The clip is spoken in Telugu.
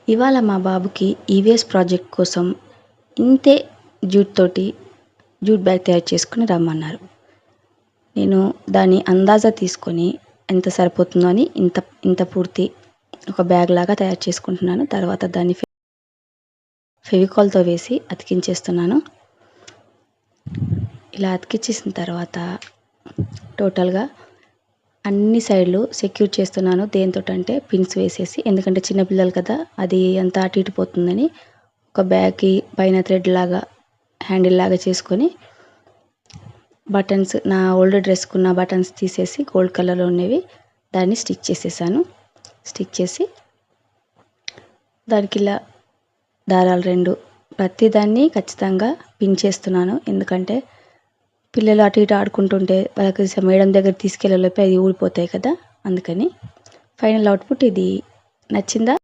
ఇవాళ మా బాబుకి ఈవీఎస్ ప్రాజెక్ట్ కోసం ఇంతే జూట్ బ్యాగ్ తయారు చేసుకుని రమ్మన్నారు. నేను దాని అందాజా తీసుకొని ఎంత సరిపోతుందో అని ఇంత పూర్తి ఒక బ్యాగ్ లాగా తయారు చేసుకుంటున్నాను. తర్వాత దాన్ని ఫెవికాల్తో వేసి అతికించేస్తున్నాను. ఇలా అతికించేసిన తర్వాత టోటల్గా అన్ని సైడ్లు సెక్యూర్ చేస్తున్నాను. దేనితోటంటే పిన్స్ వేసేసి, ఎందుకంటే చిన్నపిల్లలు కదా, అది అంతా అటు ఇటు పోతుందని ఒక బ్యాగ్కి పైన థ్రెడ్ లాగా హ్యాండిల్ లాగా చేసుకొని బటన్స్, నా ఓల్డ్ డ్రెస్కున్న బటన్స్ తీసేసి గోల్డ్ కలర్లో ఉన్నవి దాన్ని స్టిచ్ చేసేసాను. స్టిచ్ చేసి దానికి ఇలా దారాలు 2 ప్రతిదాన్ని ఖచ్చితంగా పిన్ చేస్తున్నాను. ఎందుకంటే పిల్లలు అటు ఇటు ఆడుకుంటుంటే వాళ్ళకి మేడం దగ్గర తీసుకెళ్ళలోపే అది ఊడిపోతాయి కదా, అందుకని. ఫైనల్ అవుట్పుట్ ఇది. నచ్చిందా?